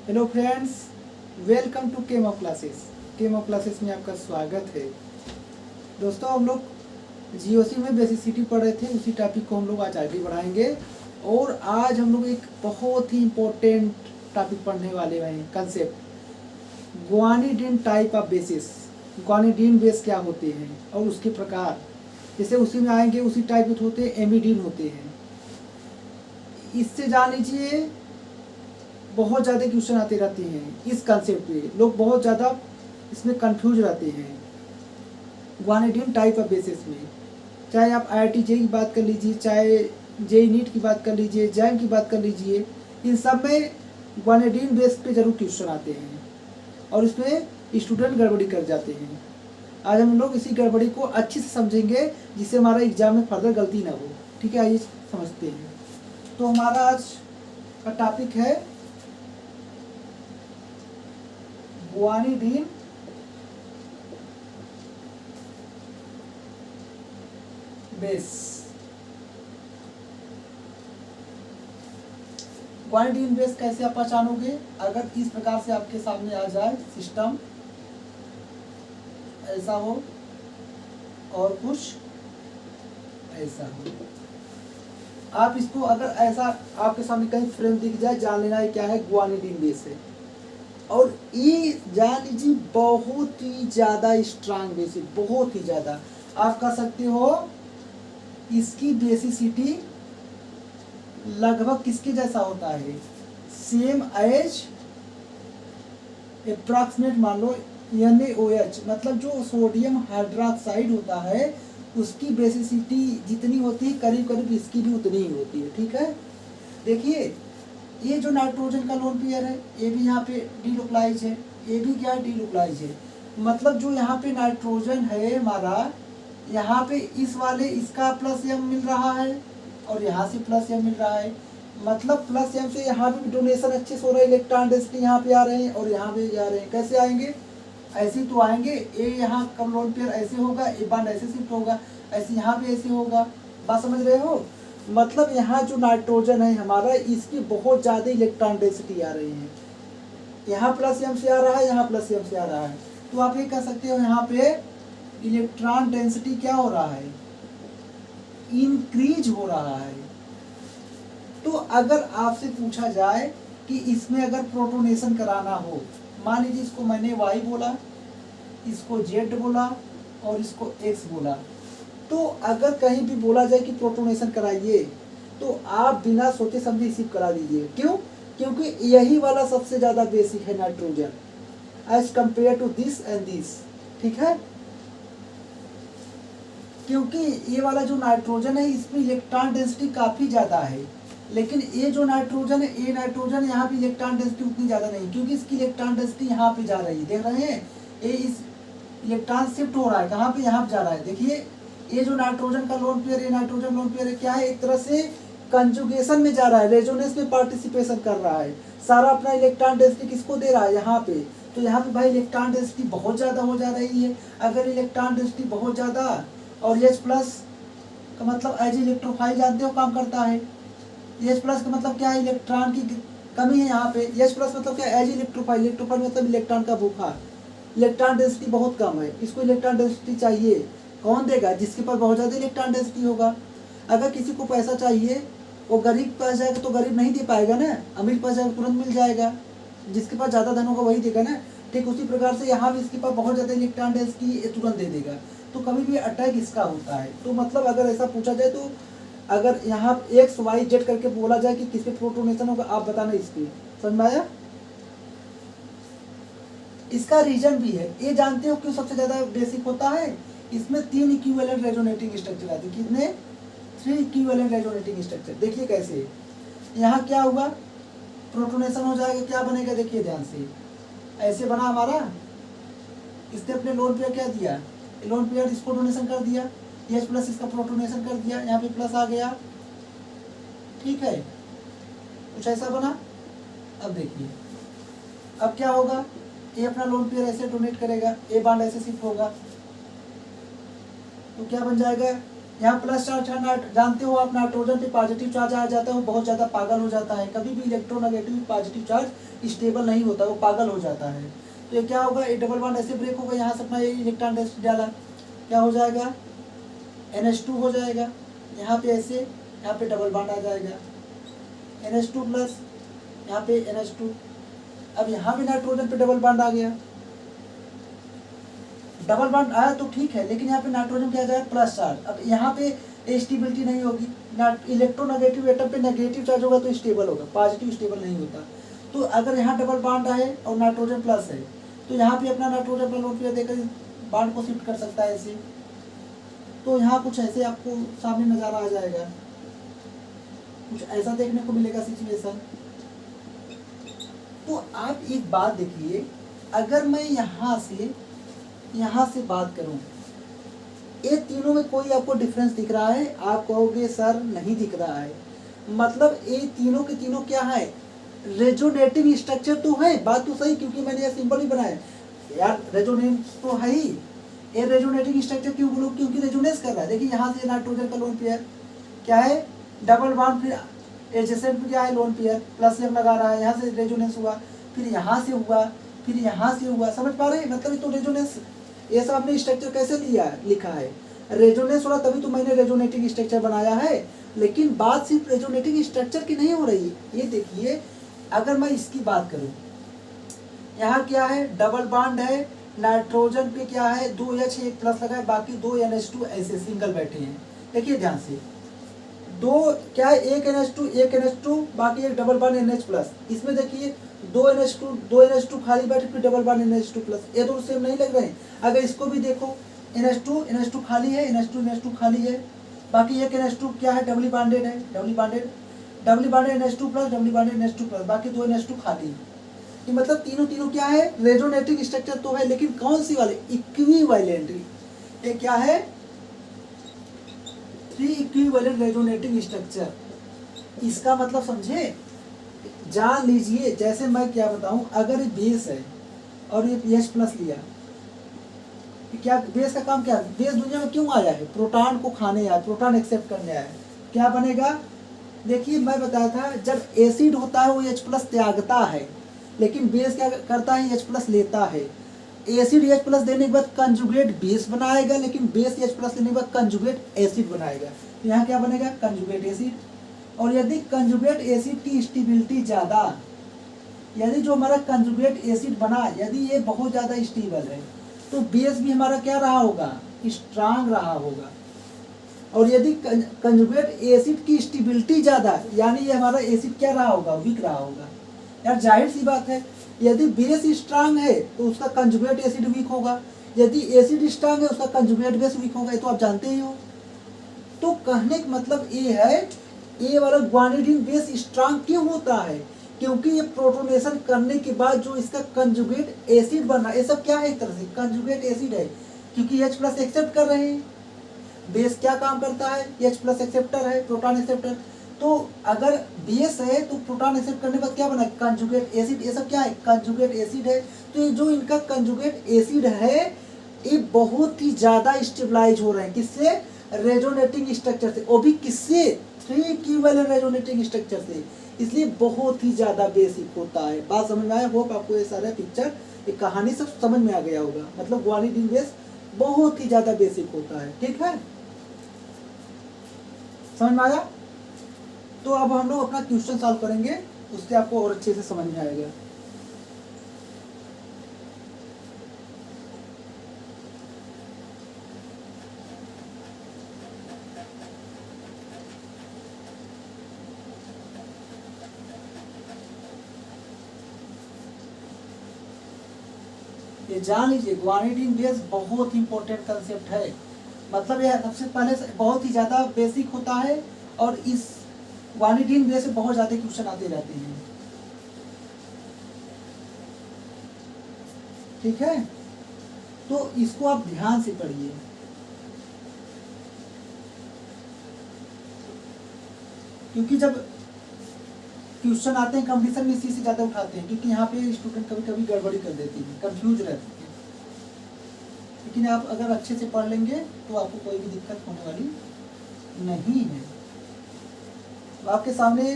Hello friends, welcome to chemo classes. Chemo classes में आपका स्वागत है। दोस्तों, हम लोग जीओसी में बेसिसिटी पढ़ रहे थे, उसी टॉपिक को हम लोग आज आगे बढ़ाएंगे। और आज हम लोग एक बहुत ही इम्पोर्टेंट टॉपिक पढ़ने वाले हैं, concept guanidine type of bases. Guanidine base क्या होते हैं और उसके प्रकार, जैसे उसी में आएंगे उसी टाइप के होते हैं, एमिडीन होते हैं। इससे जान लीजिए बहुत ज़्यादा क्वेश्चन आते रहते हैं इस कंसेप्ट पे, लोग बहुत ज़्यादा इसमें कंफ्यूज रहते हैं ग्वानिडीन टाइप ऑफ बेसिस में। चाहे आप IIT जेई की बात कर लीजिए, चाहे जेई नीट की बात कर लीजिए, जैम की बात कर लीजिए, इन सब में ग्वानिडीन बेस पे जरूर क्वेश्चन आते हैं और इसमें स्टूडेंट गड़बड़ी कर जाते हैं। आज हम लोग इसी गड़बड़ी को अच्छे से समझेंगे जिससे हमारा एग्जाम में फर्दर गलती ना हो। ठीक है, आइए समझते हैं। तो हमारा आज का टॉपिक है ग्वानिडीन बेस। ग्वानिडीन बेस कैसे आप पहचानोगे? अगर इस प्रकार से आपके सामने आ जाए सिस्टम, ऐसा हो और कुछ ऐसा हो, आप इसको अगर ऐसा आपके सामने कहीं फ्रेम दिख जाए, जान लेना है क्या है, ग्वानिडीन बेस है। और ये जान लीजिए बहुत ही ज़्यादा स्ट्रांग बेस है, बहुत ही ज़्यादा। आप कह सकते हो इसकी बेसिसिटी लगभग किसके जैसा होता है, सेम एज अप्रॉक्सीमेट मान लो NaOH, मतलब जो सोडियम हाइड्रोक्साइड होता है उसकी बेसिसिटी जितनी होती है करीब करीब इसकी भी उतनी ही होती है। ठीक है, देखिए ये जो नाइट्रोजन का लोन पेयर है, ये भी यहाँ पे डीलोकलाइज है, ये भी क्या है, डीलोकलाइज है। मतलब जो यहाँ पे नाइट्रोजन है हमारा, यहाँ पे इस वाले इसका +M मिल रहा है और यहाँ से +M मिल रहा है। मतलब +M से यहाँ भी डोनेशन अच्छे से हो रहा है, इलेक्ट्रॉन डेंसिटी यहाँ पे आ रहे हैं और यहाँ पे जा रहे हैं। कैसे आएंगे? ऐसे तो आएंगे, ये यहाँ का लोन पेयर ऐसे होगा, ये बांड ऐसे शिफ्ट होगा, ऐसे यहाँ पे ऐसे होगा। बात समझ रहे हो? मतलब यहाँ जो नाइट्रोजन है हमारा, इसकी बहुत ज़्यादा इलेक्ट्रॉन डेंसिटी आ रही है। यहाँ +M से आ रहा है, यहाँ +M से आ रहा है। तो आप ये कह सकते हो यहाँ पे इलेक्ट्रॉन डेंसिटी क्या हो रहा है, इंक्रीज हो रहा है। तो अगर आपसे पूछा जाए कि इसमें अगर प्रोटोनेशन कराना हो, मान लीजिए इसको मैंने Y बोला, इसको Z बोला और इसको X बोला, तो अगर कहीं भी बोला जाए कि प्रोटोनेशन कराइए तो आप बिना सोचे समझे रिसीव करा दीजिए। क्यों? क्योंकि यही वाला सबसे ज़्यादा बेसिक है nitrogen, as compare to this and this. ठीक है, क्योंकि ये वाला जो नाइट्रोजन है इसमें इलेक्ट्रॉन डेंसिटी काफ़ी ज़्यादा है, लेकिन ये जो नाइट्रोजन है, ये नाइट्रोजन यहाँ पे इलेक्ट्रॉन डेंसिटी उतनी ज़्यादा नहीं, क्योंकि इसकी इलेक्ट्रॉन डेंसिटी यहाँ पे जा रही है। देख रहे हैं, ये इस इलेक्ट्रॉन शिफ्ट हो रहा है, कहाँ पे, यहाँ पे जा रहा है। देखिए ये जो नाइट्रोजन का लोन पेयर, ये नाइट्रोजन लोन पेयर क्या है, एक तरह से कंजुगेशन में जा रहा है, रेजोनेंस में पार्टिसिपेशन कर रहा है। सारा अपना इलेक्ट्रॉन डेंसिटी किसको दे रहा है, यहाँ पे। तो यहाँ पे भाई इलेक्ट्रॉन डेंसिटी बहुत ज़्यादा हो जा रही है। अगर इलेक्ट्रॉन डेंसिटी बहुत ज़्यादा, और H+ का मतलब एज इलेक्ट्रोफाइल जानते हो काम करता है। H+ का मतलब क्या है, इलेक्ट्रॉन की कमी है यहाँ पे। H+ मतलब क्या, एज इलेक्ट्रोफाइल। इलेक्ट्रोफाइल मतलब इलेक्ट्रॉन का भूखा। इलेक्ट्रॉन डेंसिटी बहुत कम है, इसको इलेक्ट्रॉन डेंसिटी चाहिए। कौन देगा? जिसके पास बहुत ज़्यादा इलेक्ट्रॉन डेंसिटी होगा। अगर किसी को पैसा चाहिए, वो गरीब के पास जाएगा तो गरीब नहीं दे पाएगा ना, अमीर के पास जाएगा तुरंत मिल जाएगा। जिसके पास ज़्यादा धन होगा वही देगा ना। ठीक उसी प्रकार से यहाँ भी इसके पास बहुत ज़्यादा इलेक्ट्रॉन डेंसिटी, तुरंत दे देगा। तो कभी भी अटैक इसका होता है। तो मतलब अगर ऐसा पूछा जाए, तो अगर यहाँ X Y Z करके बोला जाए कि किस पे प्रोटोनेशन होगा, आप बताना इस पे। समझ में आया? इसका रीजन भी है, ये जानते हो क्यों सबसे ज्यादा बेसिक होता है? इसमें 3 इक्विवेलेंट रेजोनेटिंग स्ट्रक्चर आते हैं। कितने? 3 इक्विवेलेंट रेजोनेटिंग स्ट्रक्चर। देखिए कैसे, यहाँ क्या होगा, प्रोटोनेशन हो जाएगा, क्या बनेगा, देखिए ध्यान से, ऐसे बना हमारा। इसने अपने लोन पेयर क्या दिया, लोन पेयर इसको डोनेशन कर दिया, H+ इसका प्रोटोनेशन कर दिया, यहाँ पे प्लस आ गया। ठीक है, कुछ ऐसा बना। अब देखिए अब क्या होगा, ये अपना लोन पेयर ऐसे डोनेट करेगा, ए बांड ऐसे शिफ्ट होगा, तो क्या बन जाएगा, यहाँ प्लस चार्ज है, जानते हो आप नाइट्रोजन पे पॉजिटिव चार्ज आ जाता है, वो बहुत ज़्यादा पागल हो जाता है। कभी भी इलेक्ट्रोनेगेटिव पॉजिटिव चार्ज स्टेबल नहीं होता, वो पागल हो जाता है। तो ये क्या होगा, ये डबल बॉन्ड ऐसे ब्रेक होगा, यहाँ से अपना ये इलेक्ट्रॉन डेंसिटी डाला, क्या हो जाएगा, NH2 हो जाएगा। यहाँ पे ऐसे, यहाँ पे डबल बॉन्ड आ जाएगा, NH2 प्लस, यहाँ पे NH2। अब यहाँ पे नाइट्रोजन पे डबल बॉन्ड आ गया, डबल बॉन्ड आया तो ठीक है, लेकिन यहाँ पे नाइट्रोजन क्या जाएगा, प्लस चार्ज। अब यहाँ पे स्टेबिलिटी नहीं होगी, इलेक्ट्रोनेगेटिव एटम पे नेगेटिव चार्ज होगा तो स्टेबल होगा, पॉजिटिव स्टेबल नहीं होता। तो अगर यहाँ डबल बॉन्ड आए और नाइट्रोजन प्लस है, तो यहाँ पे अपना नाइट्रोजन प्लस लोन पेयर देकर बॉन्ड को शिफ्ट कर सकता है ऐसे। तो यहाँ कुछ ऐसे आपको सामने नज़ारा आ जाएगा, कुछ ऐसा देखने को मिलेगा सिचुएशन। तो आप एक बात देखिए, अगर मैं यहाँ से बात करूं, ये तीनों में कोई आपको डिफरेंस दिख रहा है? आप कहोगे सर नहीं दिख रहा है। मतलब ये तीनों के तीनों क्या है, रेजोनेटिंग स्ट्रक्चर तो है, बात तो सही, क्योंकि मैंने ये सिंबल ही बनाया यार, रेजोनेंस तो है ही। ये रेजोनेटिंग स्ट्रक्चर क्यों बोलो, क्योंकि रेजोनेंस कर रहा है। देखिए यहाँ से नाइट्रोजन का लोन पेयर क्या है, डबल बॉन्ड, फिर एडजेसेंट में क्या है, लोन पेयर, प्लस जब लगा रहा है, यहाँ से रेजोनेंस हुआ, फिर यहाँ से हुआ, फिर यहाँ से हुआ। समझ पा रहे हैं, मतलब तो रेजोनेंस, ये सब आपने स्ट्रक्चर कैसे लिखा है, रेजोनेंस हो रहा, तभी तो मैंने रेजोनेटिंग स्ट्रक्चर बनाया है। लेकिन बात सिर्फ रेजोनेटिंग स्ट्रक्चर की नहीं हो रही है। ये देखिए, अगर मैं इसकी बात करूं, यहाँ क्या है, डबल बॉन्ड है, नाइट्रोजन पे क्या है, 2H एक प्लस लगा है, बाकी 2 NH2 ऐसे सिंगल बैठे हैं। देखिए ध्यान से, दो क्या है, एक NH2 बाकी एक डबल बॉन्ड NH प्लस। इसमें देखिए 2 NH2 खाली बैठे, फिर डबल बॉन्ड NH2 प्लस, ये दोनों सेम नहीं लग रहे हैं। अगर इसको भी देखो, NH2 खाली है, NH2 खाली है, बाकी एक NH2 क्या है, डबली बॉन्डेड है, doubly bonded NH2 plus, doubly bonded NH2 plus, बाकी 2 NH2 खाली है। ये मतलब तीनों क्या है, रेजोनेटिंग स्ट्रक्चर तो है, लेकिन कौन सी वाले, इक्विवेलेंट। ये क्या है, 3 इक्विवेलेंट रेजोनेटिंग स्ट्रक्चर। इसका मतलब समझे, जान लीजिए, जैसे मैं क्या बताऊं, अगर ये बेस है और ये H प्लस लिया, क्या बेस का काम क्या है, बेस दुनिया में क्यों आया है, प्रोटॉन को खाने आया, प्रोटॉन एक्सेप्ट करने आया है। क्या बनेगा, देखिए मैं बताया था, जब एसिड होता है वो H प्लस त्यागता है, लेकिन बेस क्या करता है, H प्लस लेता है। एसिड H प्लस देने के बाद कंजुगेट बेस बनाएगा, लेकिन बेस H प्लस लेने के बाद कंजुगेट एसिड बनाएगा। तो यहाँ क्या बनेगा, कंजुगेट एसिड। और यदि कंजुगेट एसिड की स्टेबिलिटी ज़्यादा, यदि जो हमारा कंजुगेट एसिड बना, यदि ये बहुत ज़्यादा स्टेबल है, तो बेस भी हमारा क्या रहा होगा, स्ट्रांग रहा होगा। और यदि कंजुगेट एसिड की स्टेबिलिटी ज़्यादा, यानी ये हमारा एसिड क्या रहा होगा, वीक रहा होगा। यार जाहिर सी बात है, यदि बेस स्ट्रांग है तो उसका कंजुगेट एसिड वीक होगा, यदि एसिड स्ट्रांग है उसका कंजुगेट बेस वीक होगा, ये तो आप जानते ही हो। तो कहने का मतलब ये है, ये वाला ग्वानिडीन बेस स्ट्रांग क्यों होता है, क्योंकि ये प्रोटोनेशन करने के बाद जो इसका कंजुगेट एसिड बना, ये सब क्या है, एक तरह से कंजुगेट एसिड है, क्योंकि H प्लस एक्सेप्ट कर रहे हैं। बेस क्या काम करता है, H प्लस एक्सेप्टर है, प्रोटॉन एक्सेप्टर। तो अगर बेस है तो प्रोटॉन एक्सेप्ट करने के बाद क्या बना, कंजुगेट एसिड। ये सब क्या है, कंजुगेट एसिड है। तो ये जो इनका कंजुगेट एसिड है, ये बहुत ही ज़्यादा स्टेबलाइज हो रहे हैं, किससे, रेजोनेटिंग स्ट्रक्चर से, वो भी किससे, 3 इक्विवेलेंट रेजोनेटिंग स्ट्रक्चर से, इसलिए बहुत ही ज़्यादा बेसिक होता है। बात समझ में आया, होप आपको ये सारा पिक्चर, ये कहानी सब समझ में आ गया होगा। मतलब ग्वानिडीन बेस बहुत ही ज़्यादा बेसिक होता है, ठीक है, समझ में आया। तो अब हम लोग अपना क्वेश्चन सॉल्व करेंगे, उससे आपको और अच्छे से समझ में आएगा। ये जान लीजिए, ग्वानिडीन बेस बहुत इंपॉर्टेंट कंसेप्ट है। मतलब यह सबसे पहले से बहुत ही ज़्यादा बेसिक होता है, और इस ग्वानिडीन बेस से बहुत ज़्यादा क्वेश्चन आते रहते हैं, ठीक है। तो इसको आप ध्यान से पढ़िए, क्योंकि जब क्वेश्चन आते हैं कंपटीशन में इसी से ज़्यादा उठाते हैं, क्योंकि यहाँ पे स्टूडेंट कभी कभी गड़बड़ी कर देते हैं, कंफ्यूज रहते हैं। लेकिन आप अगर अच्छे से पढ़ लेंगे तो आपको कोई भी दिक्कत होने वाली नहीं है। तो आपके सामने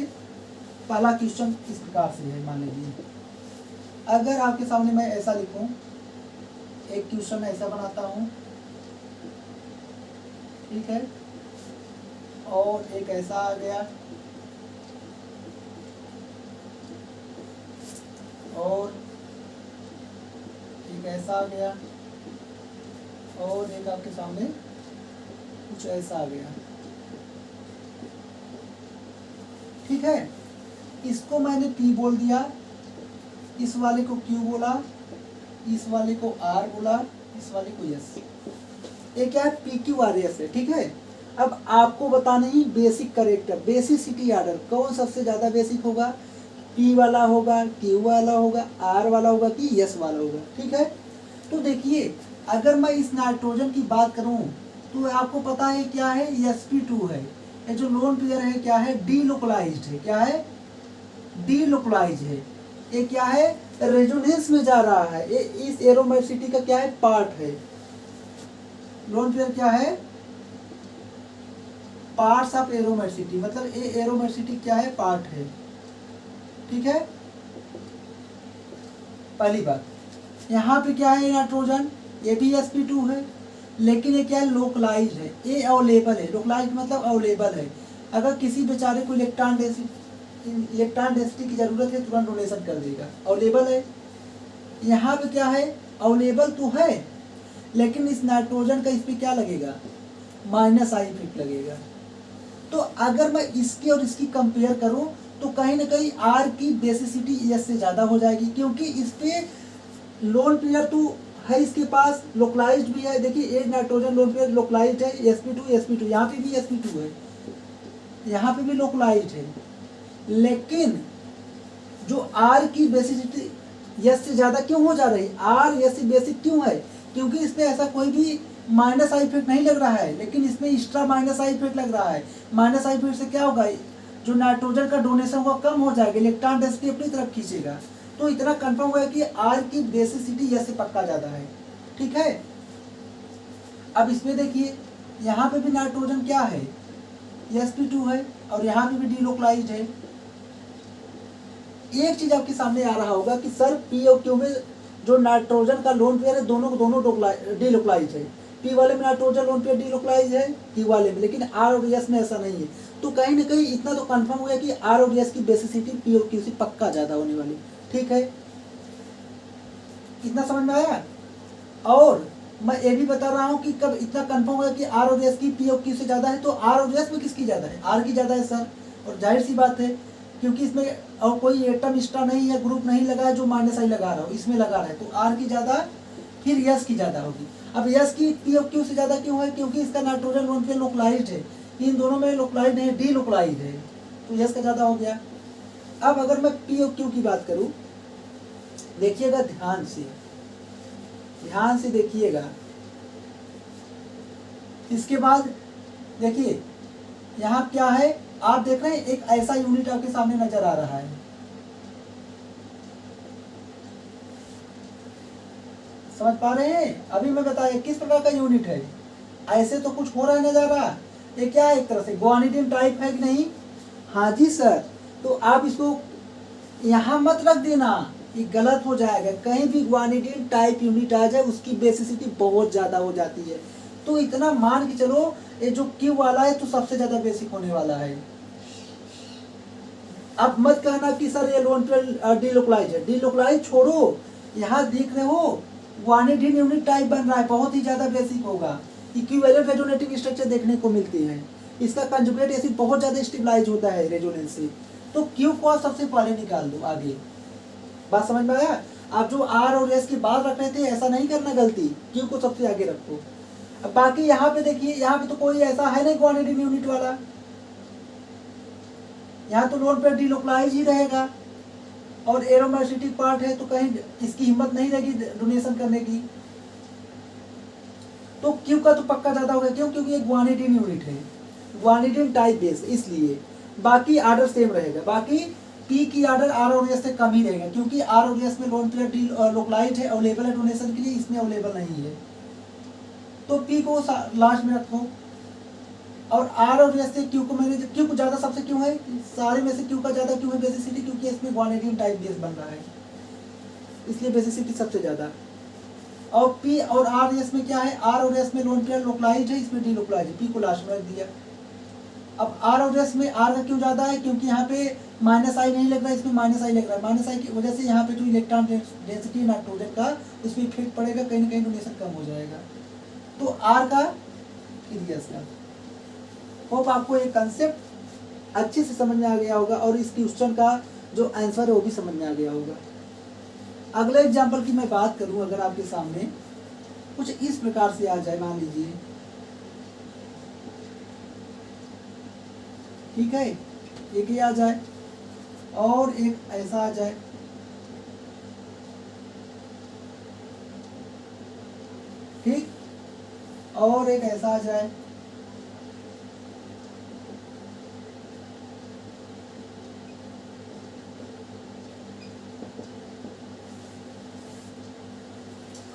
पहला क्वेश्चन इस प्रकार से है। मान लीजिए अगर आपके सामने मैं ऐसा लिखूं, एक क्वेश्चन ऐसा बनाता हूं, ठीक है, और एक ऐसा आ गया, और एक ऐसा आ गया, और एक आपके सामने कुछ ऐसा आ गया, ठीक है। इसको मैंने P बोल दिया, इस वाले को Q बोला, इस वाले को R बोला, इस वाले को S। ये क्या है? PQRS है, ठीक है। अब आपको बताना ही बेसिक करेक्टर, बेसिसिटी आर्डर कौन सबसे ज्यादा बेसिक होगा, P वाला होगा, Q वाला होगा, R वाला होगा कि S वाला होगा, ठीक है। तो देखिए अगर मैं इस नाइट्रोजन की बात करूं तो आपको पता है क्या है, sp2 है। ये जो लोन पेयर है क्या है, डीलोकलाइज्ड है। क्या है? डीलोकलाइज है। ये क्या है, रेजोनेंस में जा रहा है। ये इस एरोमेटिसिटी का क्या है, पार्ट है। लोन पेयर क्या है, पार्ट्स ऑफ एरोमेटिसिटी, मतलब ये एरोमेटिसिटी क्या है, पार्ट है, ठीक है। पहली बात, यहाँ पे क्या है, नाइट्रोजन, ये भी sp2 है, लेकिन ये क्या है, लोकलाइज है। ये अवेलेबल है, लोकलाइज मतलब अवेलेबल है। अगर किसी बेचारे को इलेक्ट्रॉन डेंसिटी की जरूरत है तुरंत डोनेशन कर देगा, अवेलेबल है। यहाँ पे क्या है, अवेलेबल तो है, लेकिन इस नाइट्रोजन का इस पे क्या लगेगा, माइनस आई इफेक्ट लगेगा। तो अगर मैं इसकी और इसकी कंपेयर करूं तो कहीं ना कहीं आर की बेसिसिटी एस से ज़्यादा हो जाएगी, क्योंकि इस पे लोन पेयर तो है, इसके पास लोकलाइज्ड भी है। देखिए एक नाइट्रोजन लोन पेयर लोकलाइज्ड है, sp2 यहाँ पे भी sp2 है, यहाँ पे भी लोकलाइज्ड है। लेकिन जो आर की बेसिसिटी एस से ज़्यादा क्यों हो जा रही है, आर एस से बेसिक क्यों है, क्योंकि इस पे ऐसा कोई भी माइनस आई इफेक्ट नहीं लग रहा है, लेकिन इसमें एक्स्ट्रा माइनस आई इफेक्ट लग रहा है। माइनस आई इफेक्ट से क्या होगा, जो नाइट्रोजन का डोनेशन होगा कम हो जाएगा, इलेक्ट्रॉन डेंसिटी अपनी तरफ खींचेगा। तो इतना कंफर्म हुआ है कि आर की बेसिसिटी एस से पक्का ज़्यादा है, ठीक है। अब इसमें देखिए यहाँ पे भी नाइट्रोजन क्या है, sp2 है, और यहाँ पे भी डीलोकलाइज्ड है। एक चीज आपके सामने आ रहा होगा कि सर P और Q में जो नाइट्रोजन का लोन पेयर है दोनों डीलोकलाइज है। P वाले में नाइट्रोजन लोन पेयर डीलोकलाइज है, Q वाले में, लेकिन R और S में ऐसा नहीं है। तो कहीं ना कहीं इतना तो कंफर्म हो गया कि R और S की बेसिसिटी P और Q से पक्का ज्यादा होने वाली, ठीक है। इतना समझ में आया। और मैं ये भी बता रहा हूँ कि कब इतना कंफर्म होगा कि R और S की P और Q से ज्यादा है, तो R और S में किसकी ज्यादा है, R की ज्यादा है सर। और जाहिर सी बात है, क्योंकि इसमें और कोई एटम स्टार नहीं है, ग्रुप नहीं लगा है जो माइनस आई लगा रहा हो, इसमें लगा रहा है, तो R की ज्यादा, फिर S की ज्यादा होगी। अब S की P और Q से ज्यादा क्यों है, क्योंकि इसका नाइट्रोजन लोन पेयर लोकलाइज्ड है, इन दोनों में लोकलाइज्ड नहीं, डीलोकलाइज्ड है, तो S का ज्यादा हो गया। अब अगर मैं P और Q की बात करूं, देखिएगा ध्यान से देखिएगा। इसके बाद देखिए यहाँ क्या है, आप देख रहे हैं एक ऐसा यूनिट आपके सामने नजर आ रहा है, समझ पा रहे हैं। अभी मैं बताया किस प्रकार का यूनिट है, ऐसे तो कुछ हो रहा है नजारा। ये क्या है, एक तरह से ग्वानिडीन टाइप है कि नहीं, हाँ जी सर। तो आप इसको यहाँ मत रख देना, ये गलत हो जाएगा। कहीं भी ग्वानिडीन टाइप यूनिट आ जाए उसकी बेसिसिटी बहुत ज्यादा हो जाती है। तो इतना मान के चलो, ये जो Q वाला है तो सबसे ज्यादा बेसिक होने वाला है। अब मत कहना कि सर ये लोन पेयर डीलोकलाइज है, डीलोकलाइज छोड़ो, यहाँ देख रहे हो ग्वानिडीन यूनिट टाइप बन रहा है, बहुत ही ज्यादा बेसिक होगा। इक्विवेलेंट रेजोनेटिंग स्ट्रक्चर देखने को मिलते हैं, इसका कंजुगेट एसिड बहुत ज्यादा स्टेबलाइज होता है रेजोनेंस से। तो Q को सबसे पहले निकाल दो आगे, बात समझ में आया। आप जो R और S की बात रख रहे थे ऐसा नहीं करना गलती, Q को सबसे आगे रखो। अब बाकी यहाँ पे देखिए, यहाँ पे तो कोई ऐसा है नहीं ग्वानिडीन यूनिट वाला, यहाँ तो लोन पेयर डीलोकलाइज ही रहेगा, और एरोमेटिक पार्ट है, तो कहीं इसकी हिम्मत नहीं रहेगी डोनेशन करने की। तो Q का तो पक्का ज्यादा होगा, क्यों, क्योंकि ये ग्वानिडीन यूनिट है, ग्वानिडीन टाइप बेस, इसलिए बाकी आर्डर सेम रहेगा। बाकी P की आर्डर R और S से कम ही रहेगा, क्योंकि R और S में लोन पेयर डीलोकलाइज है, अवेलेबल है डोनेशन के लिए, इसमें अवेलेबल नहीं है। तो P को लास्ट में रखो। और आर और एस से क्यू को मैंने क्यू को ज़्यादा सबसे क्यों है, सारे में से क्यू का ज़्यादा क्यों है बेसिसिटी, क्योंकि इसमें ग्वानिडीन टाइप बेस बन रहा है, इसलिए बेसिसिटी सबसे ज़्यादा। और पी और आर एस में क्या है, आर और एस में लोन पेयर लोकलाइज है, इसमें डी लोकलाइज है, पी को लास्ट में रख दिया। अब आर और एस में आर का क्यों ज़्यादा है, क्योंकि यहाँ पे माइनस आई नहीं लग रहा है, इसमें माइनस आई लग रहा है, माइनस आई की वजह से यहाँ पे जो इलेक्ट्रॉन डेंसिटी नाइट्रोजन का उसमें इफेक्ट पड़ेगा, कहीं ना कहीं डोनेशन कम हो जाएगा। तो आर का एरियास का होप आपको एक कंसेप्ट अच्छे से समझ में आ गया होगा और इस क्वेश्चन का जो आंसर है वो भी समझ में आ गया होगा। अगले एग्जाम्पल की मैं बात करूं, अगर आपके सामने कुछ इस प्रकार से आ जाए, मान लीजिए, ठीक है, एक ये आ जाए और एक ऐसा आ जाए, ठीक, और एक ऐसा आ जाए,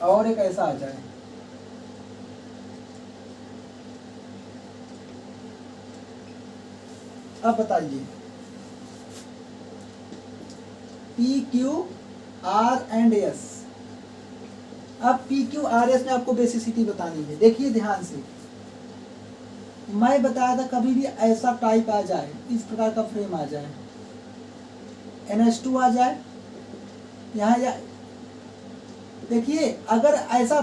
और एक ऐसा आ जाए। अब बताइए P Q R and S. अब पी क्यू आर एस में आपको बेसिसिटी बतानी है। देखिए ध्यान से, मैं बताया था कभी भी ऐसा टाइप आ जाए, इस प्रकार का फ्रेम आ जाए, NH2 आ जाए यहाँ, या देखिए अगर ऐसा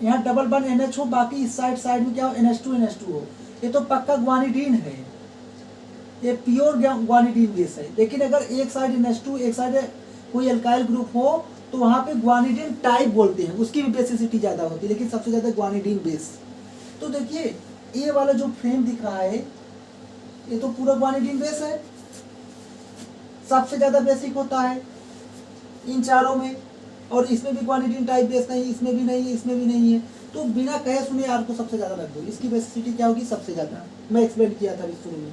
यहाँ डबल बन NH हो, बाकी इस साइड में क्या हो, NH2 हो, ये तो पक्का ग्वानिडीन है, ये प्योर ग्वानिडीन बेस है। लेकिन अगर एक साइड NH2 एक साइड कोई अल्काइल ग्रुप हो तो वहाँ पे ग्वानिडीन टाइप बोलते हैं, उसकी भी बेसिसिटी ज़्यादा होती है, लेकिन सबसे ज़्यादा ग्वानिडीन बेस। तो देखिए ये वाला जो फ्रेम दिख रहा है ये तो पूरा ग्वानिडीन बेस है, सबसे ज़्यादा बेसिक होता है इन चारों में, और इसमें भी ग्वानिडीन टाइप बेस नहीं, इसमें भी नहीं है, इसमें भी नहीं है, तो बिना कहे सुने आर को सबसे ज़्यादा रख दो, इसकी बेसिसिटी क्या होगी, सबसे ज़्यादा। मैं एक्सप्लेन किया था शुरू में।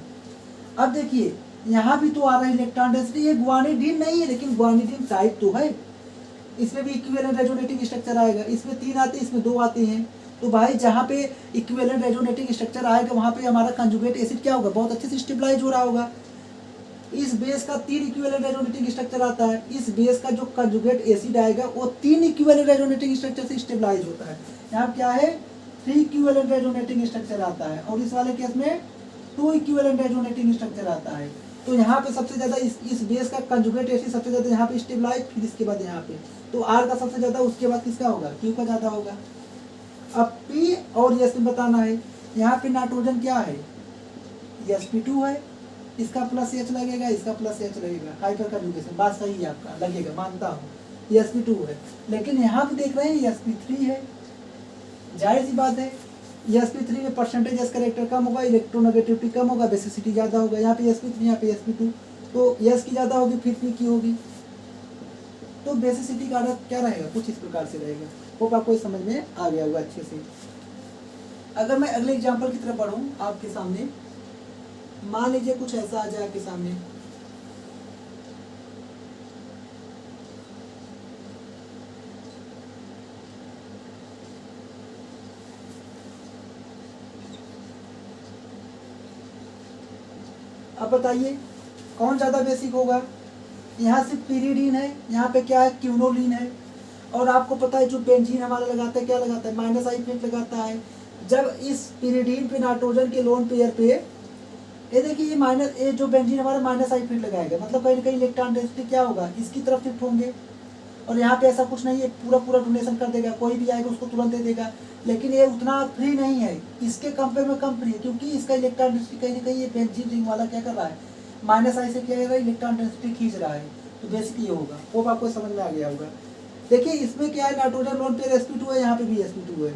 अब देखिए यहाँ भी तो आ रहा है इलेक्ट्रॉन डेंसिटी, ये ग्वानिडीन नहीं है लेकिन ग्वानिडीन टाइप तो है, इसमें भी इक्विवेलेंट रेजोनेटिंग स्ट्रक्चर आएगा, इसमें 3 आते हैं, इसमें 2 आते हैं। तो भाई जहाँ पे इक्विवेलेंट रेजोनेटिंग स्ट्रक्चर आएगा वहाँ पे हमारा कंजुगेट एसिड क्या होगा, बहुत अच्छे से स्टेबलाइज हो रहा होगा। इस बेस का 3 इक्विवेलेंट रेजोनेटिंग स्ट्रक्चर आता है, इस बेस का जो कंजुगेट एसिड आएगा वो 3 इक्विवेलेंट रेजोनेटिंग स्ट्रक्चर से स्टेबलाइज होता है। यहाँ क्या है, 3 इक्विवेलेंट रेजोनेटिंग स्ट्रक्चर आता है, और इस वाले केस में 2 इक्विवेलेंट रेजोनेटिंग स्ट्रक्चर आता है। तो यहाँ पे सबसे ज़्यादा इस बेस का कंजुगेट एसिड सबसे ज़्यादा यहाँ पे स्टेबलाइज, फिर इसके बाद यहाँ पे, तो आर का सबसे ज़्यादा, उसके बाद किसका होगा, क्यू का ज़्यादा होगा। अब पी और एस में बताना है, यहाँ पे नाइट्रोजन क्या है, sp2 है, इसका प्लस एच लगेगा, इसका प्लस एच लगेगा, हाइपर कंजुगेशन, बात सही है आपका, लगेगा, मानता हूँ, sp2 है। लेकिन यहाँ पे देख रहे हैं sp3 है, जाहिर सी बात है sp3 में परसेंटेज एस कैरेक्टर कम होगा, इलेक्ट्रोनेगेटिविटी कम होगा, बेसिसिटी ज़्यादा होगा। यहाँ पे sp3 यहाँ पे sp2, तो एस की ज़्यादा होगी, फिर पी की होगी, तो बेसिसिटी का अर्थ क्या रहेगा, कुछ इस प्रकार से रहेगा। होप आपको इस समझ में आ गया होगा अच्छे से। अगर मैं अगले एग्जाम्पल की तरफ बढ़ूँ आपके सामने, मान लीजिए कुछ ऐसा आ जाए आपके सामने, अब बताइए कौन ज़्यादा बेसिक होगा। यहाँ सिर्फ पिरीडीन है, यहाँ पे क्या है, क्यूनोलिन है, और आपको पता है जो बेंजीन हमारा लगाता है क्या लगाता है, माइनस आई इफेक्ट लगाता है। जब इस पिरीडीन पे नाइट्रोजन के लोन पेयर पे, ये देखिए ये माइनस, ये जो बेंजीन हमारा माइनस आई इफेक्ट लगाएगा, मतलब कहीं ना कहीं इलेक्ट्रॉन डेंसिटी क्या होगा, इसकी तरफ शिफ्ट होंगे। और यहाँ पे ऐसा कुछ नहीं है, पूरा डोनेशन कर देगा, कोई भी आएगा उसको तुरंत दे देगा। लेकिन ये उतना फ्री नहीं है, इसके कंपेयर में कम फ्री है, क्योंकि इसका इलेक्ट्रॉन डेंसिटी कहीं ना कहीं ये बेंजीन रिंग वाला क्या कर रहा है, माइनस आई से क्या कर रहा है, इलेक्ट्रॉन डेंसिटी खींच रहा है। तो बेसिक ये होगा, वो आपको समझ में आ गया होगा। देखिए इसमें क्या है, नाइट्रोजन लोन पेयर sp2 है, यहाँ पे भी sp2 है,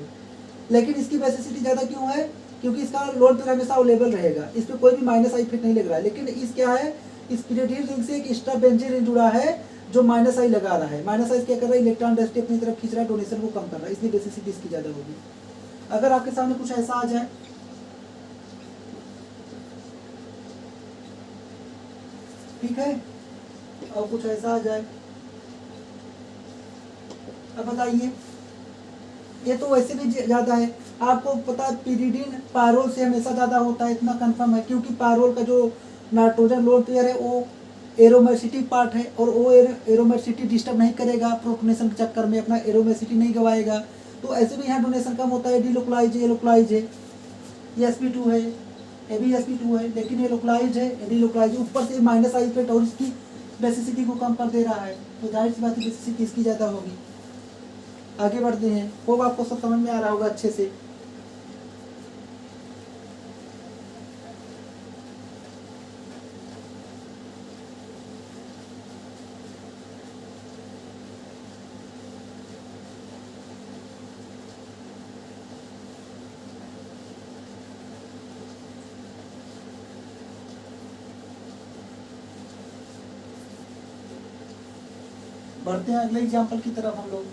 लेकिन इसकी बेसिसिटी ज़्यादा क्यों है, क्योंकि इसका लोन पेयर हमेशा अवेलेबल रहेगा, इस पर कोई भी माइनस आई इफेक्ट नहीं लग रहा है। लेकिन इस क्या है, इस पिरीडीन रिंग से एक एक्स्ट्रा बेंजीन रिंग जुड़ा है जो माइनस आई लगा रहा है। माइनस आई क्या कर रहा है, इलेक्ट्रॉन डेंसिटी अपनी तरफ खींच रहा है, डोनेशन को कम कर रहा है, इसलिए बेसिसिटी इसकी ज़्यादा होगी। अगर आपके सामने कुछ ऐसा आ जाए, ठीक है, और कुछ ऐसा आ जाए, अब बताइए, ये तो वैसे भी ज़्यादा है, आपको पता है पिरिडीन पायरोल से हमेशा ज़्यादा होता है, इतना कंफर्म है, क्योंकि पायरोल का जो नाइट्रोजन लोन पेयर है वो एरोमेसिटी पार्ट है, और वो एरोमेसिटी डिस्टर्ब नहीं करेगा प्रोटोनेशन के चक्कर में, अपना एरोमेसिटी नहीं गवाएगा। तो ऐसे भी यहाँ डोनेशन कम होता है, डी लोकलाइज है, लोकलाइज है, ये sp2 है, ये भी sp2 है, लेकिन ये लोकलाइज है, ये डी लोकलाइज, ऊपर से माइनस आई इफेक्ट और इसकी बेसिसिटी को कम कर दे रहा है, तो जाहिर सी बात है बेसिसिटी इसकी ज़्यादा होगी। आगे बढ़ते हैं, वो आपको सब समझ में आ रहा होगा अच्छे से। बढ़ते हैं अगले एग्जाम्पल की तरफ हम लोग।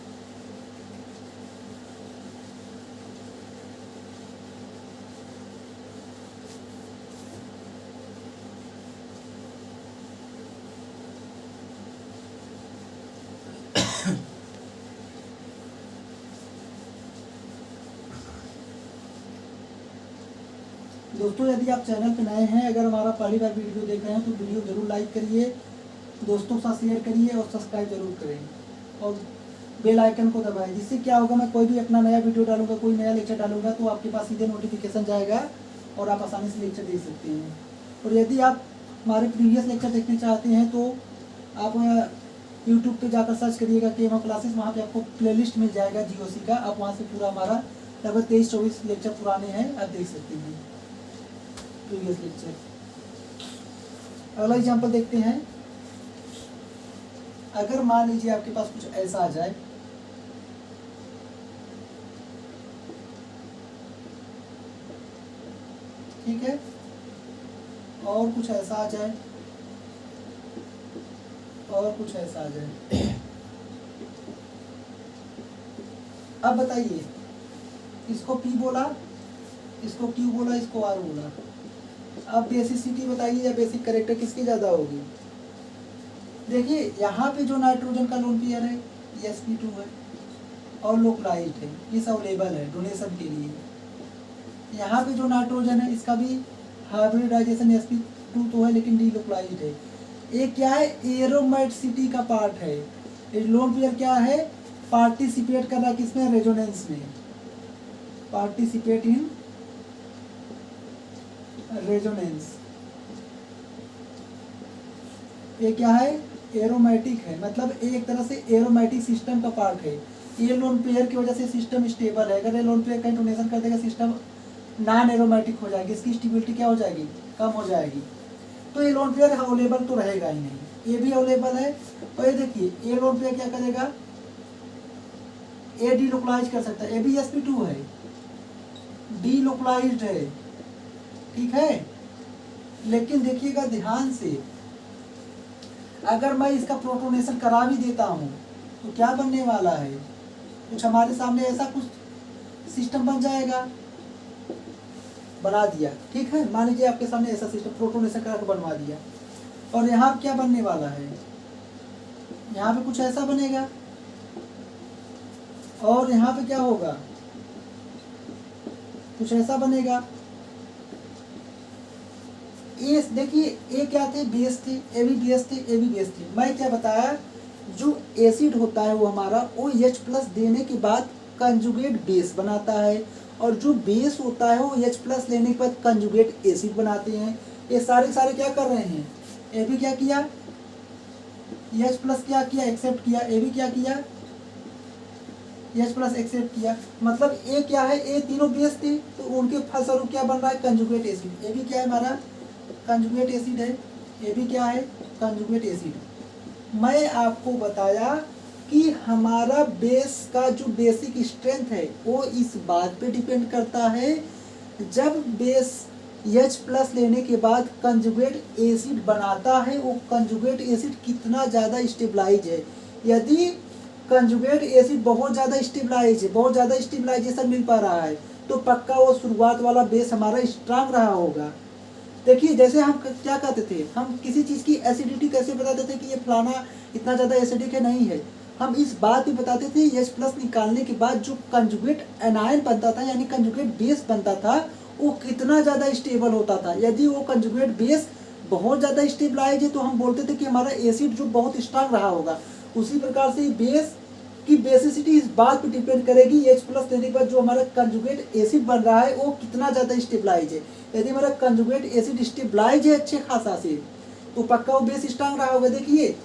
दोस्तों यदि आप चैनल पर नए हैं, अगर हमारा पहली बार वीडियो देख रहे हैं तो वीडियो जरूर लाइक करिए, दोस्तों के साथ शेयर करिए और सब्सक्राइब जरूर करें और बेल आइकन को दबाएं, जिससे क्या होगा, मैं कोई भी अपना नया वीडियो डालूंगा, कोई नया लेक्चर डालूंगा तो आपके पास सीधे नोटिफिकेशन जाएगा और आप आसानी से लेक्चर देख सकते हैं। और यदि आप हमारे प्रीवियस लेक्चर देखने चाहते हैं तो आप यूट्यूब पे जाकर सर्च करिएगा KMO क्लासेस, वहाँ पे आपको प्लेलिस्ट मिल जाएगा GOC का, आप वहाँ से पूरा हमारा लगभग 23-24 लेक्चर पुराने हैं, आप देख सकते हैं प्रीवियस लेक्चर। अगला एग्जाम्पल देखते हैं। अगर मान लीजिए आपके पास कुछ ऐसा आ जाए, ठीक है, और कुछ ऐसा आ जाए, और कुछ ऐसा आ जाए, अब बताइए इसको P बोला, इसको Q बोला, इसको R बोला, अब बेसिसिटी बताइए या बेसिक कैरेक्टर किसकी ज़्यादा होगी। देखिए यहाँ पे जो नाइट्रोजन का लोन पेयर है ये sp2 है और लोकलाइज्ड है, ये अवेलेबल है डोनेशन के लिए। यहाँ पे जो नाइट्रोजन है इसका भी हाइब्रिडाइजेशन sp2 तो है, लेकिन डी लोकलाइज्ड है। ये क्या है, एरोमेटिसिटी का पार्ट है। ये लोन पेयर क्या है, पार्टिसिपेट कर रहा है किसमें, रेजोनेंस में, पार्टिसिपेट इन रेजोनेंस। ये क्या है, एरोमेटिक है, मतलब एक तरह से एरोमेटिक सिस्टम का पार्ट है। ये लोन पेयर की वजह से सिस्टम स्टेबल है। अगर ये लोन पेयर कहीं डोनेशन कर देगा सिस्टम नॉन एरोमेटिक हो जाएगी, इसकी स्टेबिलिटी क्या हो जाएगी, कम हो जाएगी। तो ये लोन पेयर अवेलेबल तो रहेगा ही नहीं, ये भी अवेलेबल है। और ये देखिए ये लोन पेयर क्या करेगा, ए डी लोकलाइज कर सकता है, ये भी sp2 है, डी लोकलाइज्ड है, ठीक है। लेकिन देखिएगा ध्यान से, अगर मैं इसका प्रोटोनेशन करा भी देता हूँ तो क्या बनने वाला है, कुछ हमारे सामने ऐसा कुछ सिस्टम बन जाएगा, बना दिया, ठीक है। मान लीजिए आपके सामने ऐसा सिस्टम प्रोटोनेशन करा के बनवा दिया, और यहाँ क्या बनने वाला है, यहाँ पे कुछ ऐसा बनेगा, और यहाँ पे क्या होगा, कुछ ऐसा बनेगा। ये देखिए ये क्या थे, बेस थे, ए भी बेस थे, ए भी बेस थे। मैं क्या बताया, जो एसिड होता है वो हमारा OH+ देने के बाद कंजुगेट बेस बनाता है, और जो बेस होता है वो H+ लेने के बाद कंजुगेट एसिड बनाते हैं। ये सारे क्या कर रहे हैं, ए भी क्या किया, H+ क्या किया, एक्सेप्ट किया, ए भी क्या किया, H+ एक्सेप्ट किया। मतलब ए क्या है, ए तीनों बेस थे तो उनके फलस्वरूप क्या बन रहा है, कंजुगेट एसिड। ए भी क्या है हमारा, कंजुगेट एसिड है, ये भी क्या है, कंजुगेट एसिड। मैं आपको बताया कि हमारा बेस का जो बेसिक स्ट्रेंथ है वो इस बात पे डिपेंड करता है, जब बेस H+ लेने के बाद कंजुगेट एसिड बनाता है, वो कंजुगेट एसिड कितना ज़्यादा स्टेबलाइज है। यदि कंजुगेट एसिड बहुत ज़्यादा स्टेबलाइज है, बहुत ज़्यादा स्टेबलाइजेशन मिल पा रहा है, तो पक्का वो शुरुआत वाला बेस हमारा स्ट्रांग रहा होगा। देखिए जैसे हम क्या कहते थे, हम किसी चीज़ की एसिडिटी कैसे बताते थे कि ये फलाना इतना ज़्यादा एसिडिक है, नहीं है, हम इस बात भी बताते थे H+ निकालने के बाद जो कंजुगेट एनायन बनता था यानी कंजुगेट बेस बनता था वो कितना ज़्यादा स्टेबल होता था। यदि वो कंजुगेट बेस बहुत ज़्यादा स्टेबलाइज है तो हम बोलते थे कि हमारा एसिड जो बहुत स्ट्रांग रहा होगा। उसी प्रकार से बेस की बेसिसिटी इस बात पर डिपेंड करेगी H+ लेने के बाद जो हमारा कंजुगेट एसिड बन रहा है वो कितना ज़्यादा स्टेबलाइज है। यदि हमारा कंजुगेट एसिड स्टेबलाइज है अच्छे खासा से तो पक्का वो बेस स्ट्रांग रहा होगा। देखिए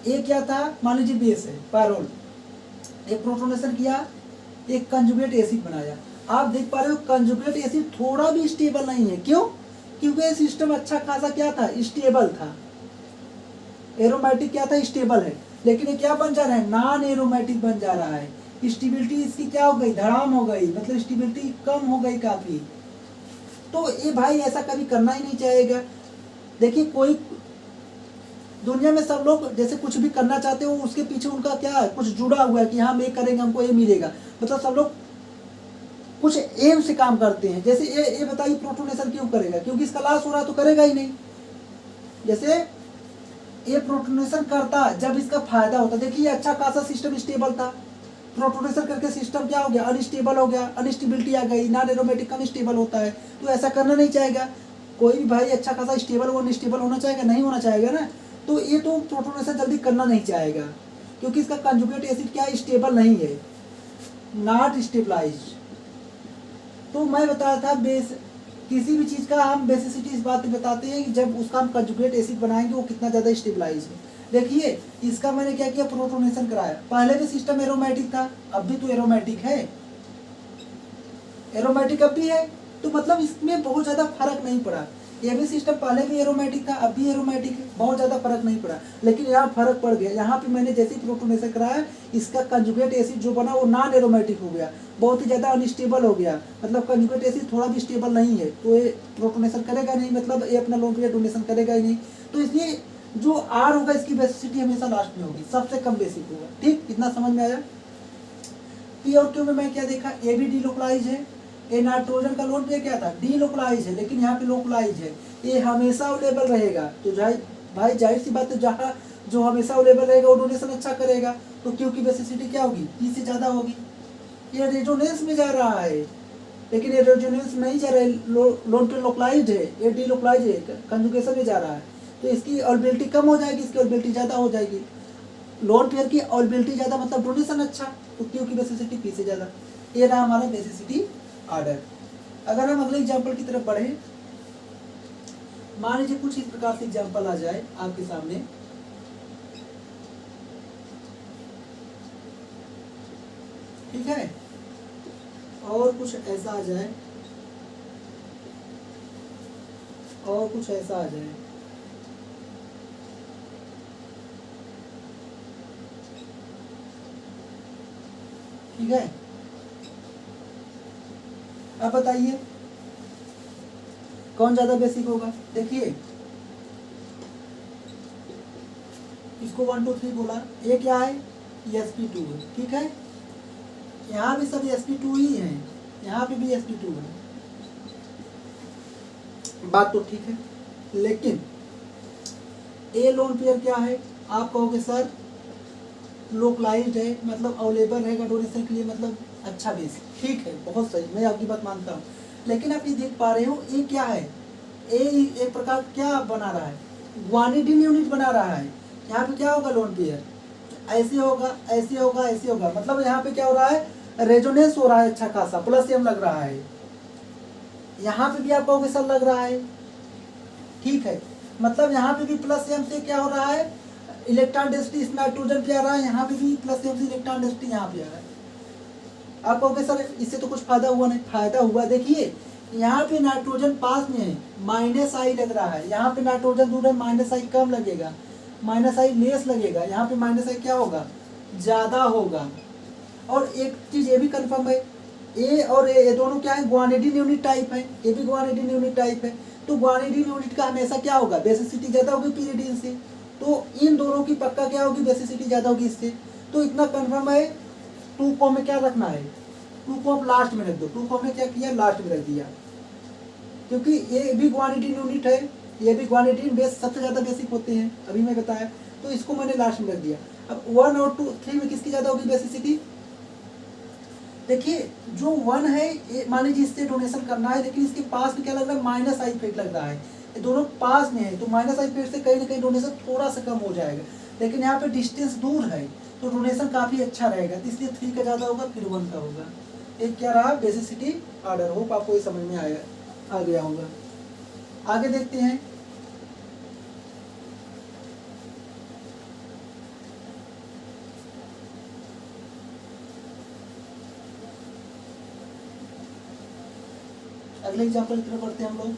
ये क्या था, मान लीजिए बेस है पायरोल, एक प्रोटोनेशन किया, एक कंजुगेट एसिड बनाया। आप देख पा रहे हो कंजुगेट एसिड थोड़ा भी स्टेबल नहीं है। क्यों? क्योंकि ये सिस्टम अच्छा खासा क्या था, स्टेबल था। एरोमेटिक क्या था, स्टेबल है, लेकिन ये क्या बन जा रहा है, नॉन एरोमेटिक बन जा रहा है। स्टेबिलिटी इसकी क्या हो गई, धड़ाम हो गई, मतलब स्टेबिलिटी कम हो गई काफी। तो ये भाई ऐसा कभी करना ही नहीं चाहेगा। देखिए कोई दुनिया में सब लोग जैसे कुछ भी करना चाहते हो उसके पीछे उनका क्या है, कुछ जुड़ा हुआ है कि हम ये करेंगे हमको ये मिलेगा, मतलब सब लोग कुछ एम से काम करते हैं। जैसे ये बताइए प्रोटोनेशन क्यों करेगा, क्योंकि इसका लॉस हो रहा तो करेगा ही नहीं। जैसे ये प्रोटोनेशन करता जब इसका फायदा होता। देखिए अच्छा खासा सिस्टम स्टेबल था, प्रोटोनेशन करके सिस्टम क्या हो गया, अनस्टेबल हो गया, अनस्टेबिलिटी आ गई, नॉन एरोमेटिक कम स्टेबल होता है। तो ऐसा करना नहीं चाहेगा कोई भी भाई, अच्छा खासा स्टेबल वो अनस्टेबल होना चाहेगा, नहीं होना चाहेगा ना। तो ये तो प्रोटोनेशन जल्दी करना नहीं चाहेगा क्योंकि इसका कंजुगेट एसिड क्या स्टेबल नहीं है, नॉट स्टेबलाइज। तो मैं बताया था बेस किसी भी चीज़ का हम बेसिसिटी इस बात पे बताते हैं कि जब उसका हम कंजुगेट एसिड बनाएंगे वो कितना ज़्यादा स्टेबलाइज है। देखिए इसका मैंने क्या किया, प्रोटोनेशन कराया। पहले भी सिस्टम एरोमेटिक था, अब भी तो एरोमेटिक है, एरोमेटिक अब भी है, तो मतलब इसमें बहुत ज़्यादा फर्क नहीं पड़ा। ये भी सिस्टम पहले भी एरोमेटिक था, अब भी एरोमेटिक है, बहुत ज़्यादा फर्क नहीं पड़ा। लेकिन यहाँ फर्क पड़ गया, यहाँ पे मैंने जैसे ही प्रोटोनेशन कराया इसका कंजुगेट एसिड जो बना वो नॉन एरोमेटिक हो गया, बहुत ही ज़्यादा अनस्टेबल हो गया। मतलब कंजुगेट एसिड थोड़ा भी स्टेबल नहीं है तो ये प्रोटोनेशन करेगा नहीं, मतलब ये अपना लोन पीरियड डोनेशन करेगा ही नहीं। तो इसलिए जो आर होगा इसकी बेसिसिटी हमेशा लास्ट में होगी, सबसे कम बेसिक होगा। ठीक, इतना समझ में आया। पी और क्यू में मैं क्या देखा, ए भी डीलोकलाइज है, ये नाइट्रोजन का लोन पे क्या था, डीलोकलाइज है, लेकिन यहाँ पे लोकलाइज है, ये हमेशा अवेलेबल रहेगा। तो भाई जाहिर सी बात है जहाँ जो हमेशा अवेलेबल रहेगा वो डोनेशन अच्छा करेगा। तो क्यू की बेसिसिटी क्या होगी, पी से ज़्यादा होगी। ये रेजोनेंस में जा रहा है, लेकिन ये रेजोनेंस नहीं जा रहा है, लोन पे लोकलाइज है, ये डीलोकलाइज है, कंजुगेशन में जा रहा है। तो इसकी अवेलेबिलिटी कम हो जाएगी, इसकी अवेलेबिलिटी ज़्यादा हो जाएगी। लोन पेयर की अवेलेबिलिटी ज़्यादा मतलब डोनेशन अच्छा, तो क्यू की बेसिसिटी पी से ज़्यादा। ये रहा हमारा बेसिसिटी ऑर्डर। अगर हम अगले एग्जाम्पल की तरफ बढ़े, मान लीजिए कुछ इस प्रकार से एग्जाम्पल आ जाए आपके सामने। ठीक है, और कुछ ऐसा आ जाए, और कुछ ऐसा आ जाए। ठीक है, अब बताइए कौन ज्यादा बेसिक होगा। देखिए इसको 1 2 3 बोला, ये क्या है, sp2 है। ठीक है, यहाँ भी सब sp2 ही है, यहाँ पे भी sp2 है, बात तो ठीक है। लेकिन ए लोन पेयर क्या है, आप कहोगे सर लोकलाइज्ड है, मतलब अवेलेबल रहेगा डोनेशन के लिए, मतलब अच्छा बेसिक। ठीक है, बहुत सही, मैं आपकी बात मानता हूँ। लेकिन आप ये देख पा रहे हो ये क्या है, एक प्रकार क्या बना रहा है, ग्वानिडीन यूनिट बना रहा है। यहाँ पे क्या होगा, लोन पेयर ऐसे होगा, ऐसे होगा, ऐसे होगा, मतलब यहाँ पे क्या हो रहा है, रेजोनेंस हो रहा है अच्छा खासा, प्लस एम लग रहा है। यहाँ पे भी आप कहोगे सर लग रहा है, ठीक है, मतलब यहाँ पे भी प्लस एम से क्या हो रहा है, इलेक्ट्रॉन डेंसिटी इस नाइट्रोजन पे आ रहा है, यहाँ पे भी प्लस एम से इलेक्ट्रॉन डेंसिटी यहाँ पे आ रहा है। आप कहोगे सर इससे तो कुछ फायदा हुआ नहीं, फायदा हुआ। देखिए यहाँ पे नाइट्रोजन पास में है, माइनस आई लग रहा है, यहाँ पे नाइट्रोजन दूर है, माइनस आई कम लगेगा, माइनस आई लेस लगेगा, यहाँ पे माइनस आई क्या होगा, ज़्यादा होगा। और एक चीज़ ये भी कंफर्म है, ए और ए दोनों क्या है, ग्वानिडीन यूनिट टाइप है, ये भी ग्वानिडीन यूनिट टाइप है। तो ग्वानिडीन यूनिट का हमेशा क्या होगा, बेसिसिटी ज़्यादा होगी पीरिडीन से। तो इन दोनों की पक्का क्या होगी, बेसिसिटी ज़्यादा होगी इससे। तो इतना कंफर्म है। 2 को हमें क्या रखना है, 2 को आप लास्ट में रख दो, 2 को हमने क्या किया, लास्ट में रख दिया, क्योंकि ये भी ग्वानिडीन यूनिट है, ये भी ग्वानिडीन बेस सबसे ज़्यादा बेसिक होते हैं, अभी मैं बताया, तो इसको मैंने लास्ट में रख दिया। अब 1 और 2 3 में किसकी ज़्यादा होगी बेसिसिटी? देखिए जो 1 है, मान लीजिए इससे डोनेशन करना है, लेकिन इसके पास में क्या लग रहा है, माइनस आई इफेक्ट लग रहा है, ये दोनों पास में है, तो माइनस आई इफेक्ट से कहीं ना कहीं डोनेशन थोड़ा सा कम हो जाएगा, लेकिन यहाँ पे डिस्टेंस दूर है तो डोनेशन काफ़ी अच्छा रहेगा, तो इसलिए 3 का ज़्यादा होगा, फिर 1 का होगा। एक क्या रहा, बेसिसिटी ऑर्डर। होप आपको ये समझ में आ गया होगा। आगे देखते हैं। अगले एग्जाम्पल की तरफ बढ़ते हैं हम लोग।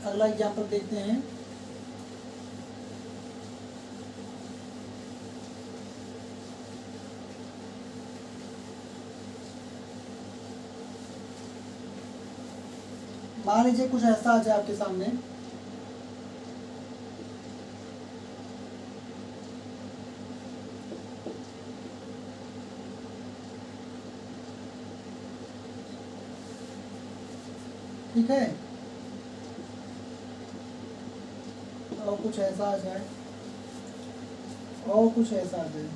अगला एग्जाम्पल देखते हैं। मान लीजिए कुछ ऐसा आ जाए आपके सामने, ठीक है, और कुछ ऐसा आ जाए, और कुछ ऐसा आ जाए,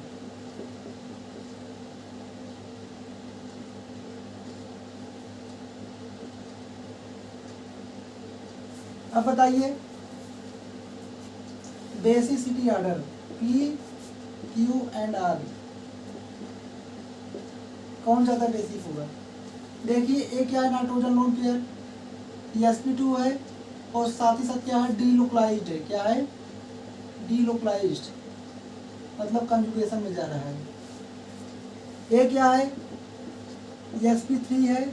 अब बताइए basicity order P Q and R कौन ज़्यादा बेसिक होगा? देखिए एक क्या है, नाइट्रोजन लोन पेयर sp2 है, और साथ ही साथ क्या है, डीलोकलाइज्ड है। क्या है? डीलोकलाइज्ड, मतलब कंजुगेशन में जा रहा है। ये क्या है, sp3 है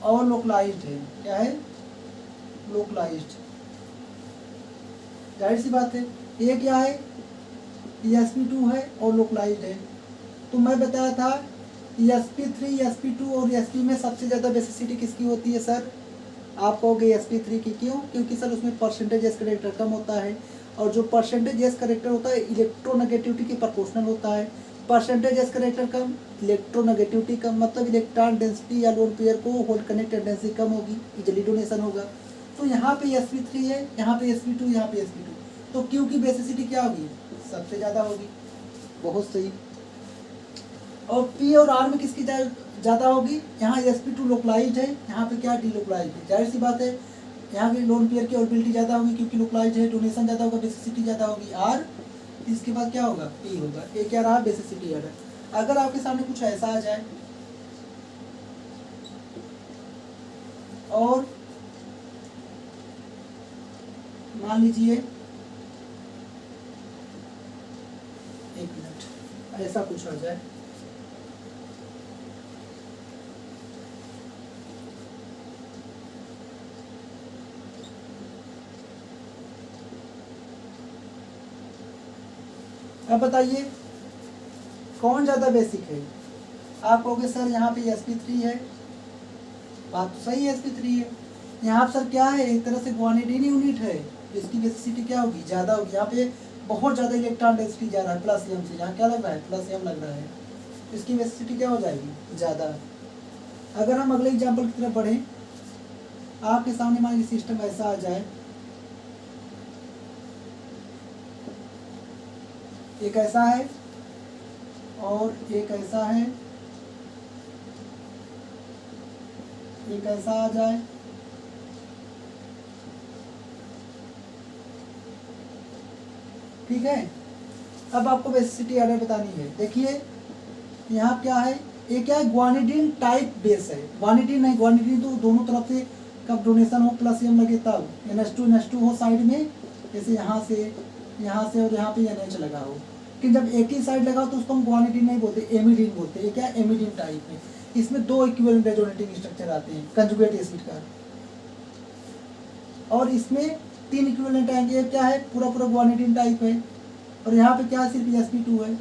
और लोकलाइज्ड है। क्या है? लोकलाइज्ड। जाहिर सी बात है। ये क्या है, sp2 है और लोकलाइज्ड है। तो मैं बताया था sp3, sp2 और sp में सबसे ज़्यादा बेसिसिटी किसकी होती है सर? आप कहोगे sp3 की। क्यों? क्योंकि सर उसमें परसेंटेज एस करेक्टर कम होता है, और जो परसेंटेज एस करेक्टर होता है इलेक्ट्रोनेगेटिविटी के प्रोपोर्शनल होता है। परसेंटेज एस करेक्टर कम, इलेक्ट्रोनेगेटिविटी कम, मतलब इलेक्ट्रॉन डेंसिटी या लोन पेयर को होल्ड करने की टेंडेंसी कम होगी, इजली डोनेशन होगा। तो यहाँ पे sp3 है, यहाँ पे sp2, यहाँ पे sp2, तो क्यू की बेसिसिटी क्या होगी? सबसे ज़्यादा होगी। बहुत सही। और पी और आर में किसकी ज़्यादा होगी? यहाँ sp2 लोकलाइज्ड है, यहाँ पे क्या डीलोकलाइज्ड है। जाहिर सी बात है यहाँ की लोन पेयर की ऑर्बिलिटी ज़्यादा होगी, क्योंकि लोकलाइज्ड है, डोनेशन ज़्यादा होगा, बेसिसिटी ज़्यादा होगी आर। इसके बाद क्या होगा? पी होगा। ये क्या रहा? Basicity order. अगर आपके सामने कुछ ऐसा आ जाए और मान लीजिए, एक मिनट, ऐसा कुछ आ जाए, अब बताइए कौन ज़्यादा बेसिक है? आप कहोगे सर यहाँ पे sp3 है, बात तो सही है, sp3 है। यहाँ पर सर क्या है, एक तरह से ग्वानिडीन यूनिट है, इसकी बेसिसिटी क्या होगी? ज़्यादा होगी। यहाँ पे बहुत ज़्यादा इलेक्ट्रॉन डेंसिटी जा रहा है प्लस एम से, यहाँ क्या लग रहा है? प्लस एम लग रहा है, इसकी बेसिसिटी क्या हो जाएगी? ज़्यादा। अगर हम अगले एग्जाम्पल की तरफ बढ़ें, आपके सामने मान लीजिए सिस्टम ऐसा आ जाए, एक ऐसा है और एक ऐसा है, एक ऐसा आ जाए, ठीक है। अब आपको बेसिसिटी ऑर्डर बतानी है। देखिए यहाँ क्या है, ये क्या है, ग्वानिडीन टाइप बेस है। ग्वानिडीन नहीं, ग्वानिडीन तो दोनों तरफ से कब डोनेशन हो प्लस एम लगे तब, NH2 हो साइड में, जैसे यहाँ से और यहाँ पे NH लगा हो। लेकिन जब एक ही साइड लगा हो तो उसको हम ग्वानिडीन नहीं बोलते, एमिडीन बोलते हैं। ये क्या है? एमिडीन टाइप में। इसमें 2 इक्विवेलेंट रेजोनेटिंग स्ट्रक्चर आते हैं कंजुगेट एसिड का, और इसमें तीन इक्विवेलेंट आएंगे। क्या है, पूरा पूरा गुआनिडीन टाइप है, और यहाँ पे क्या सिर्फ sp2 है।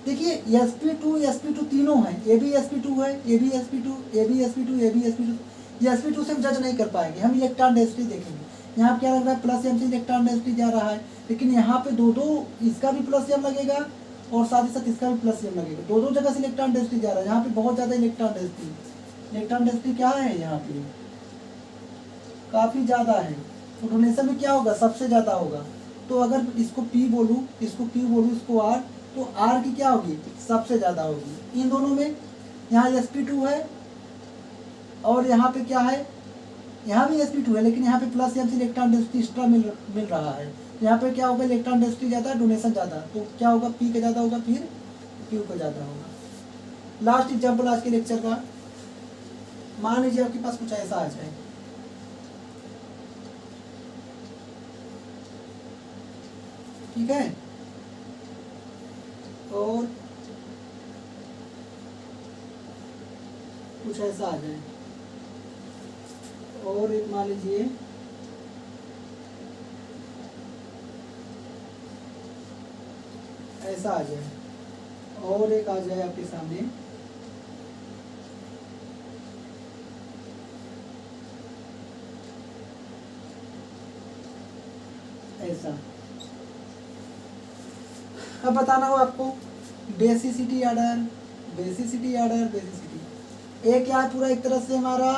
देखिए sp2 तीनों हैं, ये भी sp2 है, ये भी sp2, ये भी sp2, ये भी sp2। ये sp2 से हम जज नहीं कर पाएंगे, हम इलेक्ट्रॉन डेंसिटी देखेंगे। यहाँ पे क्या लग रहा है, प्लस m से इलेक्ट्रॉन डेंसिटी जा रहा है, लेकिन यहाँ पे दो इसका भी प्लस m लगेगा और साथ ही साथ इसका भी प्लस m लगेगा। दो जगह से इलेक्ट्रॉन डेंसिटी जा रहा है, यहाँ पे बहुत ज़्यादा इलेक्ट्रॉन डेंसिटी क्या है, यहाँ पे काफ़ी ज़्यादा है। तो डोनेशन में क्या होगा, सबसे ज़्यादा होगा। तो अगर इसको P बोलूँ, इसको Q बोलूँ, इसको R, तो R की क्या होगी, सबसे ज़्यादा होगी इन दोनों में। यहाँ sp2 है और यहाँ पे क्या है, यहाँ भी sp2 है, लेकिन यहाँ पे प्लस m से इलेक्ट्रॉन डेंसिटी एक्स्ट्रा मिल रहा है। यहाँ पे क्या होगा, इलेक्ट्रॉन डेंसिटी ज़्यादा, डोनेशन ज़्यादा, तो क्या होगा, P का ज़्यादा होगा, फिर Q का ज़्यादा होगा। लास्ट एग्जाम्पल आज के लेक्चर का, मान लीजिए आपके पास कुछ ऐसा आ जाए, ठीक है, और कुछ ऐसा आ जाए, और एक मान लीजिए ऐसा आ जाए, और एक आ जाए आपके सामने ऐसा। अब बताना हो आपको basicity order, basicity order, basicity. एक क्या है, पूरा एक तरह से हमारा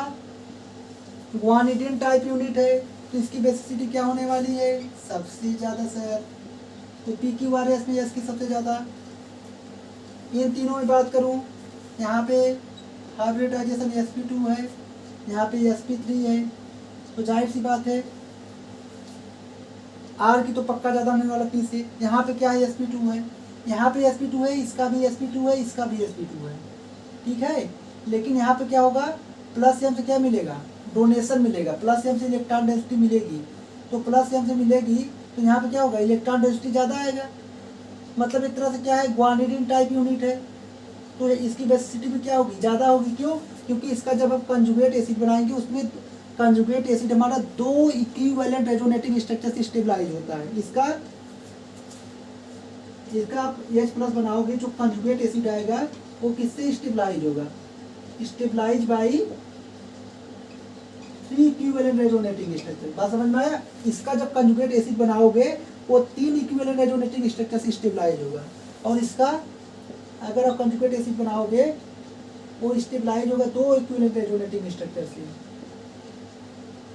गुआनिडीन टाइप यूनिट है, तो इसकी बेसिसिटी क्या होने वाली है, सबसे ज़्यादा सर। तो PQRS में S की सबसे ज़्यादा। इन तीनों में बात करूं, यहाँ पे हाइब्रिडाइजेशन sp2 है, यहाँ पे sp3 है, तो जाहिर सी बात है R की तो पक्का ज़्यादा होने वाला P से। यहाँ पे क्या है, sp2 है, यहाँ पे sp2 है, इसका भी sp2 है, इसका भी sp2 है, ठीक है। लेकिन यहाँ पे क्या होगा, प्लस m से क्या मिलेगा, डोनेशन मिलेगा, प्लस m से इलेक्ट्रॉन डेंसिटी मिलेगी। तो प्लस m से मिलेगी तो यहाँ पे क्या होगा, इलेक्ट्रॉन डेंसिटी ज़्यादा आएगा, मतलब एक तरह से क्या है, गुआनिडीन टाइप यूनिट है, तो इसकी बेसिसिटी भी क्या होगी, ज़्यादा होगी। क्यों, क्योंकि इसका जब हम कंजुगेट एसिड बनाएंगे, उसमें कंजुगेट एसिड हमारा दो इक्विवेलेंट रेजोनेटिंग स्ट्रक्चर से स्टेबलाइज होता है। इसका आप H प्लस बनाओगे, जो कंजुगेट एसिड आएगा वो किससे स्टेबलाइज होगा, stabilize by 3 equivalent resonating structure. बात समझ में आया। इसका जब कंजुगेट एसिड बनाओगे वो 3 इक्विवेलेंट रेजोनेटिंग स्ट्रक्चर से स्टेबलाइज होगा, और इसका अगर आप कंजुगेट एसिड बनाओगे वो स्टेबलाइज होगा 2 इक्विवेलेंट रेजोनेटिंग स्ट्रक्चर से।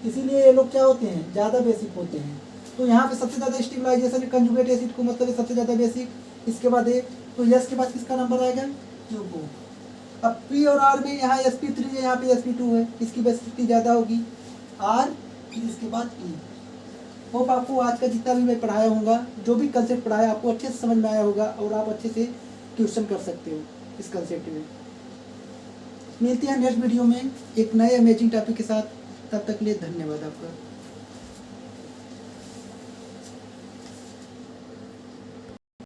इसीलिए ये लोग क्या होते हैं, ज़्यादा बेसिक होते हैं। तो यहाँ पे सबसे ज़्यादा स्टेबलाइजेशन है कंजुगेट एसिड को, मतलब सबसे ज़्यादा बेसिक। इसके बाद तो यस के बाद किसका नंबर आएगा, क्यू को। अब P और R में यहाँ sp3 है, यहाँ पे sp2 है, इसकी बेसिसिटी ज़्यादा होगी R, इसके बाद P। होप आपको आज का जितना भी मैं पढ़ाया होगा, जो भी कंसेप्ट पढ़ाया आपको अच्छे से समझ में आया होगा, और आप अच्छे से ट्यूशन कर सकते हो इस कंसेप्ट में। मिलते हैं नेक्स्ट वीडियो में एक नए अमेजिंग टॉपिक के साथ, तब तक के लिए धन्यवाद आपका।